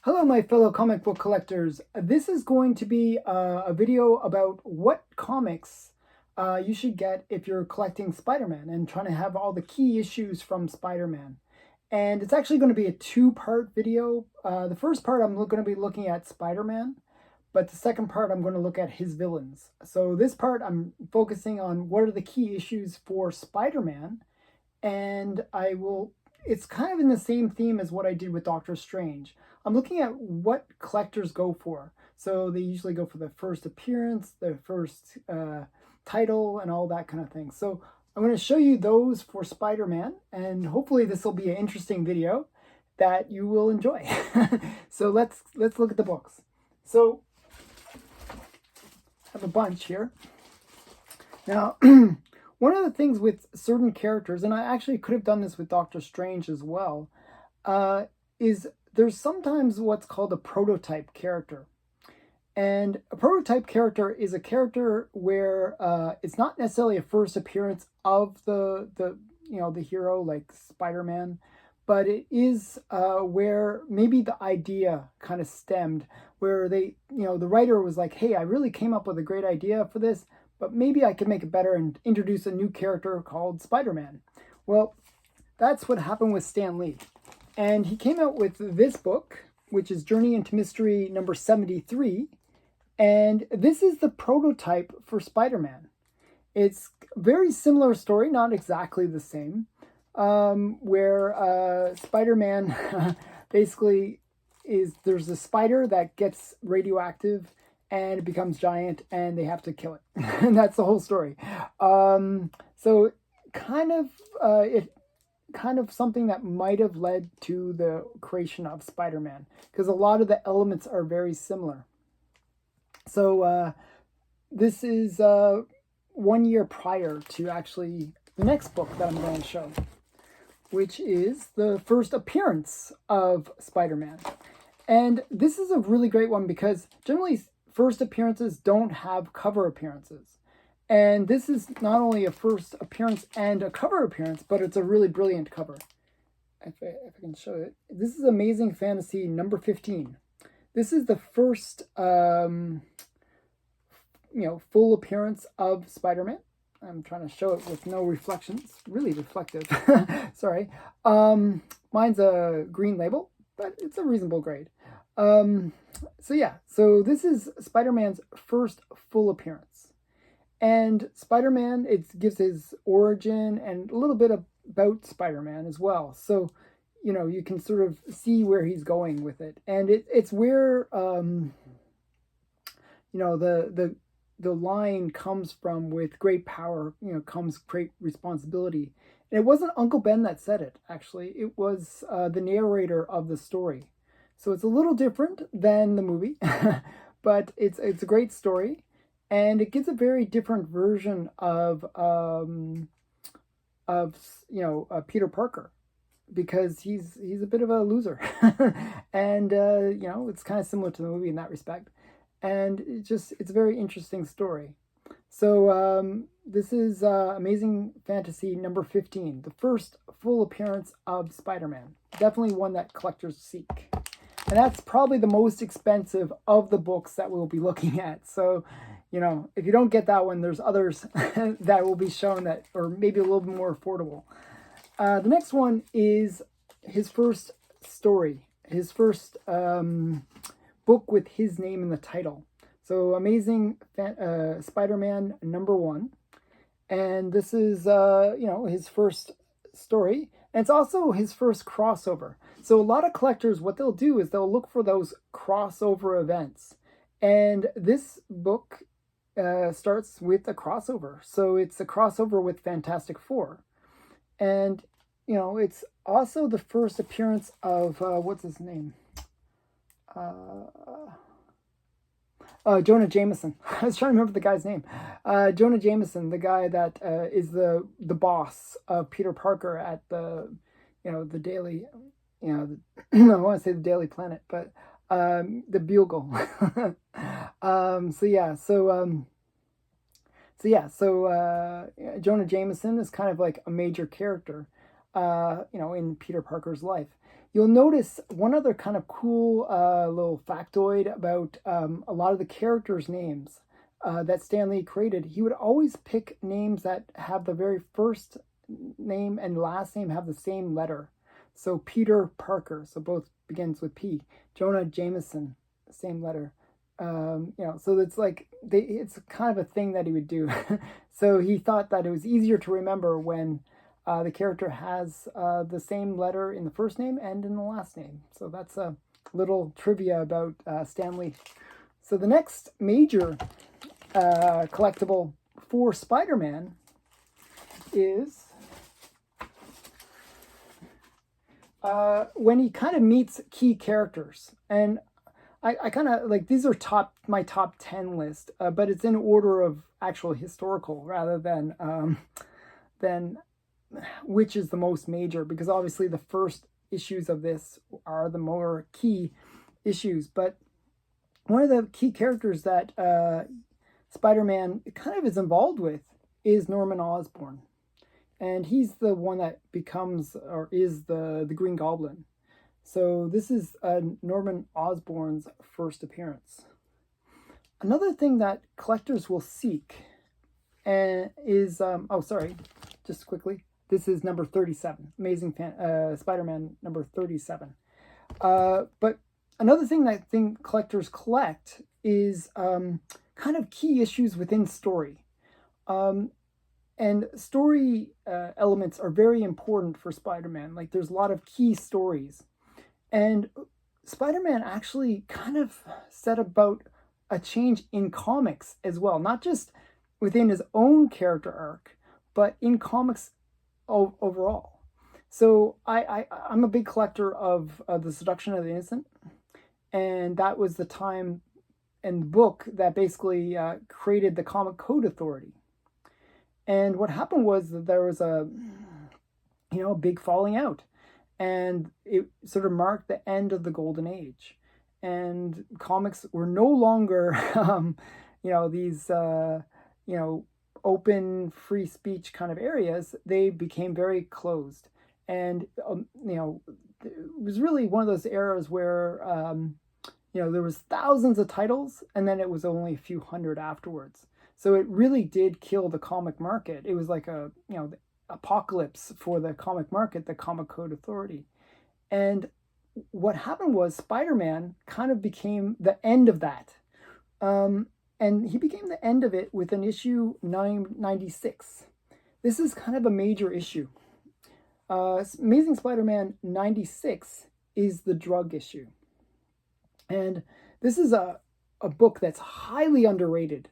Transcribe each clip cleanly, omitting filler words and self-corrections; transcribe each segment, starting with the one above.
Hello, my fellow comic book collectors. This is going to be a video about what comics you should get if you're collecting Spider-Man and trying to have all the key issues from Spider-Man. And it's actually going to be a two-part video. The first part I'm going to be looking at Spider-Man, but the second part I'm going to look at his villains. So this part I'm focusing on what are the key issues for Spider-Man, and it's kind of in the same theme as what I did with Doctor Strange. I'm looking at what collectors go for. So they usually go for the first appearance, the first title, and all that kind of thing. So I'm going to show you those for Spider-Man, and hopefully this will be an interesting video that you will enjoy. So let's look at the books. So I have a bunch here. Now, one of the things with certain characters, and I actually could have done this with Doctor Strange as well, is there's sometimes what's called a prototype character. And a prototype character is a character where it's not necessarily a first appearance of the hero like Spider-Man, but it is where maybe the idea kind of stemmed, where the writer was like, hey, I really came up with a great idea for this, but maybe I could make it better and introduce a new character called Spider-Man. Well, that's what happened with Stan Lee. And he came out with this book, which is Journey into Mystery number 73. And this is the prototype for Spider-Man. It's a very similar story, not exactly the same, where Spider-Man basically there's a spider that gets radioactive and it becomes giant and they have to kill it. And that's the whole story. So kind of something that might have led to the creation of Spider-Man, because a lot of the elements are very similar. So this is 1 year prior to actually the next book that I'm going to show, which is the first appearance of Spider-Man. And this is a really great one because generally first appearances don't have cover appearances. And this is not only a first appearance and a cover appearance, but it's a really brilliant cover. If I can show it. This is Amazing Fantasy number 15. This is the first, full appearance of Spider-Man. I'm trying to show it with no reflections. Really reflective. Sorry. Mine's a green label, but it's a reasonable grade. So this is Spider-Man's first full appearance. And Spider-Man, it gives his origin and a little bit about Spider-Man as well. So, you can sort of see where he's going with it. And it's where, the line comes from, with great power, comes great responsibility. And it wasn't Uncle Ben that said it, actually. It was the narrator of the story. So it's a little different than the movie, but it's a great story. And it gives a very different version of Peter Parker, because he's a bit of a loser, and it's kind of similar to the movie in that respect. And it's a very interesting story. So this is Amazing Fantasy number 15, the first full appearance of Spider-Man. Definitely one that collectors seek. And that's probably the most expensive of the books that we'll be looking at. So, if you don't get that one, there's others that will be shown that are maybe a little bit more affordable. The next one is his first story, his first book with his name in the title. So Amazing Spider-Man number 1. And this is, his first story. And it's also his first crossover. So a lot of collectors, what they'll do is they'll look for those crossover events. And this book starts with a crossover. So it's a crossover with Fantastic Four. And, it's also the first appearance of, what's his name? Jonah Jameson. I was trying to remember the guy's name. Jonah Jameson, the guy that is the boss of Peter Parker at the Daily, I want to say the Daily Planet, but the Bugle. Jonah Jameson is kind of like a major character, in Peter Parker's life. You'll notice one other kind of cool little factoid about a lot of the characters' names that Stan Lee created. He would always pick names that have the very first name and last name have the same letter. So Peter Parker, so both begins with P. Jonah Jameson, same letter. So it's like it's kind of a thing that he would do. So he thought that it was easier to remember when the character has the same letter in the first name and in the last name. So that's a little trivia about Stan Lee. So the next major collectible for Spider-Man is when he kind of meets key characters. And I kind of like, these are my top 10 list, but it's in order of actual historical rather than which is the most major, because obviously the first issues of this are the more key issues. But one of the key characters that Spider-Man kind of is involved with is Norman Osborn. And he's the one that becomes or is the Green Goblin. So this is Norman Osborn's first appearance. Another thing that collectors will seek is, just quickly, this is number 37, Spider-Man number 37. But another thing that I think collectors collect is kind of key issues within story. And story elements are very important for Spider-Man. Like, there's a lot of key stories. And Spider-Man actually kind of set about a change in comics as well, not just within his own character arc, but in comics overall. So I'm a big collector of The Seduction of the Innocent, and that was the time and book that basically created the Comic Code Authority. And what happened was that there was a big falling out, and it sort of marked the end of the golden age. And comics were no longer, these, open free speech kind of areas. They became very closed. And, it was really one of those eras where, there was thousands of titles, and then it was only a few hundred afterwards. So it really did kill the comic market. It was like the apocalypse for the comic market, the Comic Code Authority. And what happened was Spider-Man kind of became the end of that. And he became the end of it with an issue 996. This is kind of a major issue. Amazing Spider-Man 96 is the drug issue. And this is a book that's highly underrated,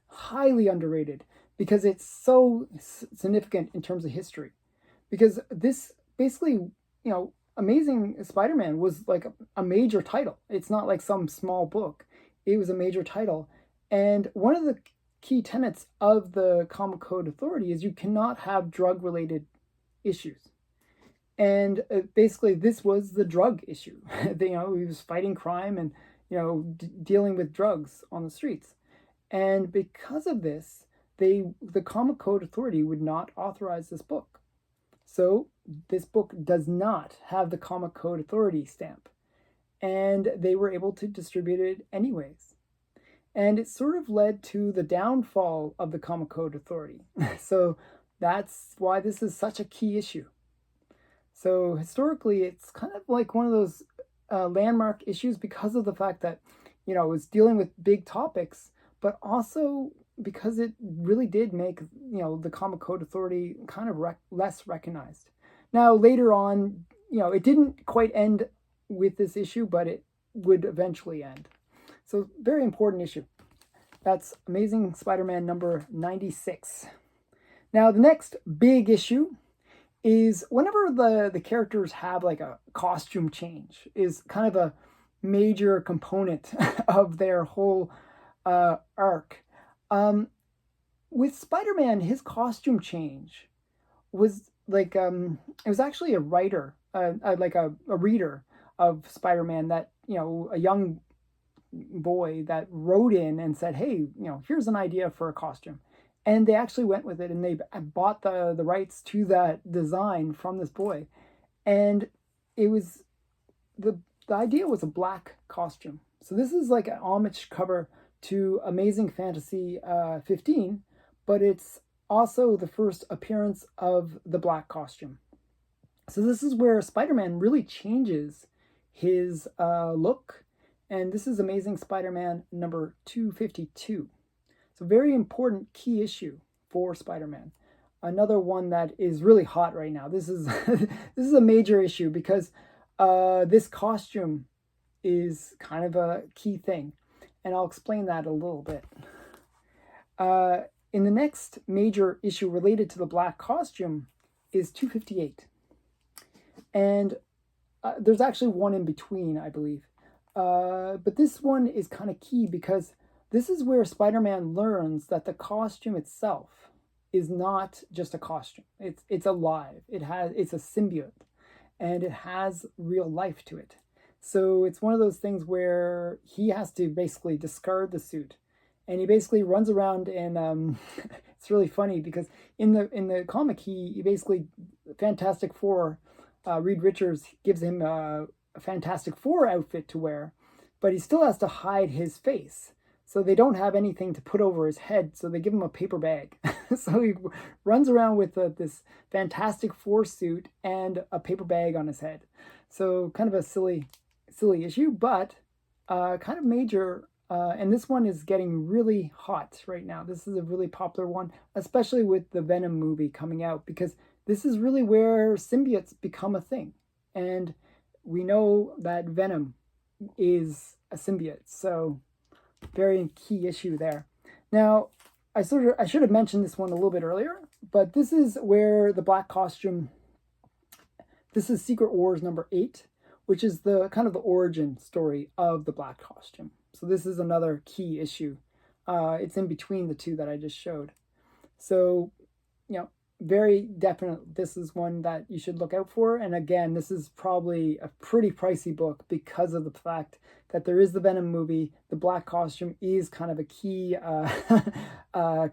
because it's so significant in terms of history. Because this basically, Amazing Spider-Man was like a major title. It's not like some small book. It was a major title. And one of the key tenets of the Comic Code Authority is you cannot have drug-related issues. And basically, this was the drug issue. He was fighting crime and, dealing with drugs on the streets. And because of this, the Comic Code Authority would not authorize this book. So this book does not have the Comic Code Authority stamp. And they were able to distribute it anyways. And it sort of led to the downfall of the Comic Code Authority. So that's why this is such a key issue. So historically, it's kind of like one of those landmark issues because of the fact that, it was dealing with big topics, but also because it really did make, the Comic Code Authority kind of less recognized. Now, later on, it didn't quite end with this issue, but it would eventually end. So, very important issue. That's Amazing Spider-Man number 96. Now, the next big issue is whenever the characters have like a costume change is kind of a major component of their whole arc. With Spider-Man, his costume change was like, it was actually a writer, like a reader of Spider-Man that, a young boy that wrote in and said, hey, here's an idea for a costume. And they actually went with it, and they bought the rights to that design from this boy. And it was the idea was a black costume. So this is like an homage cover to Amazing Fantasy 15, but it's also the first appearance of the black costume. So this is where Spider-Man really changes his look, and this is Amazing Spider-Man number 252. So very important key issue for Spider-Man. Another one that is really hot right now. This is this is a major issue because this costume is kind of a key thing, and I'll explain that a little bit. In the next major issue related to the black costume is 258. And there's actually one in between, I believe. But this one is kind of key because this is where Spider-Man learns that the costume itself is not just a costume. It's alive. It's a symbiote, and it has real life to it. So it's one of those things where he has to basically discard the suit, and he basically runs around and it's really funny because in the comic he basically Fantastic Four. Reed Richards gives him a Fantastic Four outfit to wear, but he still has to hide his face. So they don't have anything to put over his head, so they give him a paper bag. So he runs around with this Fantastic Four suit and a paper bag on his head. So kind of a silly issue, but kind of major. And this one is getting really hot right now. This is a really popular one, especially with the Venom movie coming out, because this is really where symbiotes become a thing. And we know that Venom is a symbiote. So very key issue there. Now, I should have mentioned this one a little bit earlier, but this is where the black costume, this is Secret Wars number 8, which is the kind of the origin story of the black costume. So this is another key issue. It's in between the two that I just showed. So, very definite, this is one that you should look out for. And again, this is probably a pretty pricey book because of the fact that there is the Venom movie. The black costume is kind of a key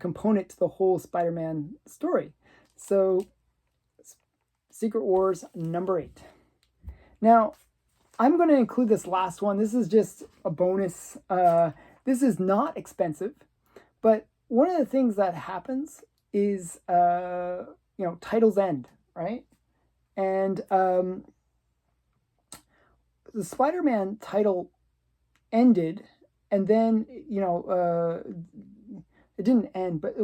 component to the whole Spider-Man story. So, Secret Wars number 8. Now, I'm going to include this last one. This is just a bonus. This is not expensive, but one of the things that happens is titles end, right? And the Spider-Man title ended, and then it didn't end, but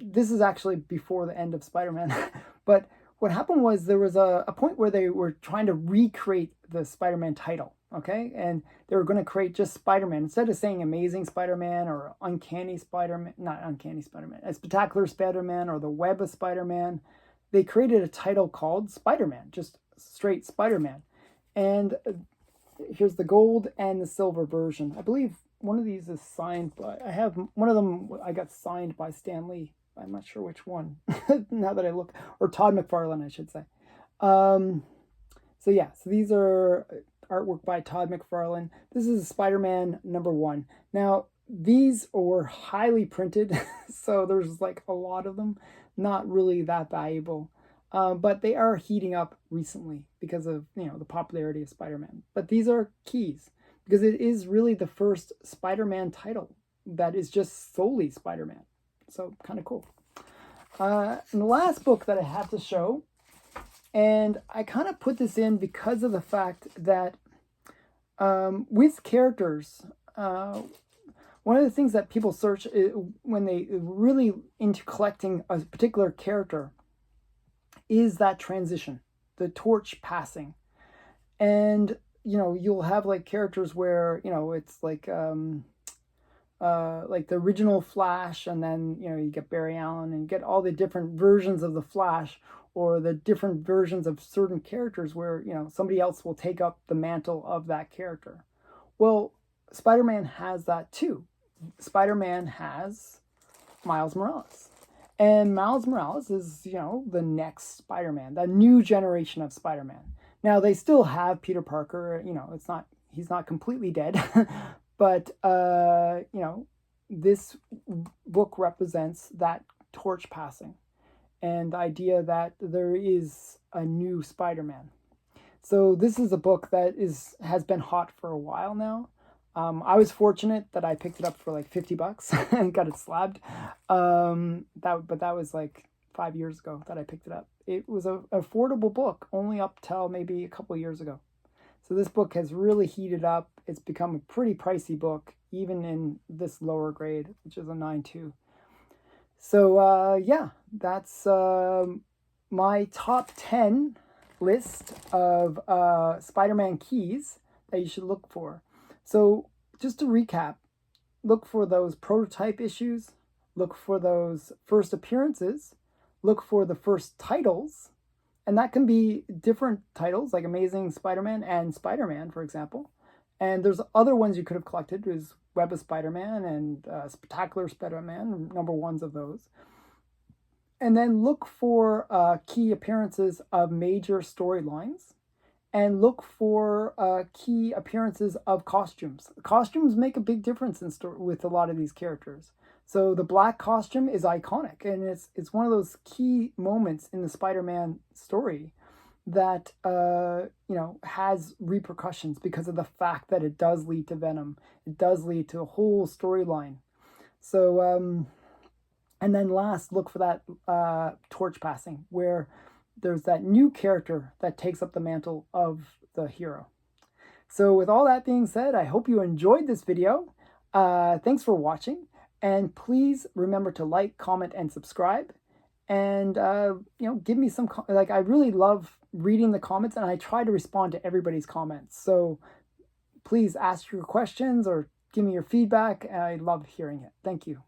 this is actually before the end of Spider-Man. But what happened was there was a point where they were trying to recreate the Spider-Man title, okay? And they were going to create just Spider-Man. Instead of saying Amazing Spider-Man or Uncanny Spider-Man, not Uncanny Spider-Man, Spectacular Spider-Man or The Web of Spider-Man, they created a title called Spider-Man, just straight Spider-Man. And here's the gold and the silver version. I believe one of these is signed by, I have one of them I got signed by Stan Lee. I'm not sure which one now that I look, or Todd McFarlane, I should say. So these are artwork by Todd McFarlane. This is Spider-Man number 1. Now, these were highly printed, so there's like a lot of them, not really that valuable. But they are heating up recently because of, the popularity of Spider-Man. But these are keys because it is really the first Spider-Man title that is just solely Spider-Man. So kind of cool. And the last book that I have to show, and I kind of put this in because of the fact that with characters, one of the things that people search when they really into collecting a particular character is that transition, the torch passing. And, you'll have like characters where, it's like the original Flash, and then you get Barry Allen, and you get all the different versions of the Flash, or the different versions of certain characters where somebody else will take up the mantle of that character. Well, Spider-Man has that too. Spider-Man has Miles Morales, and Miles Morales is the next Spider-Man, the new generation of Spider-Man. Now they still have Peter Parker. He's not completely dead. But, this book represents that torch passing and the idea that there is a new Spider-Man. So this is a book that has been hot for a while now. I was fortunate that I picked it up for like $50 and got it slabbed. But that was like 5 years ago that I picked it up. It was an affordable book, only up till maybe a couple years ago. So this book has really heated up. It's become a pretty pricey book, even in this lower grade, which is a 9.2. So yeah, that's my top 10 list of Spider-Man keys that you should look for. So just to recap, look for those prototype issues, look for those first appearances, look for the first titles, and that can be different titles like Amazing Spider-Man and Spider-Man, for example. And there's other ones you could have collected, is Web of Spider-Man and Spectacular Spider-Man, number ones of those. And then look for key appearances of major storylines, and look for key appearances of costumes. Costumes make a big difference with a lot of these characters. So the black costume is iconic, and it's one of those key moments in the Spider-Man story that has repercussions because of the fact that it does lead to Venom. It does lead to a whole storyline. So and then last, look for that torch passing, where there's that new character that takes up the mantle of the hero. So with all that being said, I hope you enjoyed this video. Thanks for watching, and please remember to like, comment, and subscribe. And give me some I really love reading the comments, and I try to respond to everybody's comments. So please ask your questions or give me your feedback. I love hearing it. Thank you.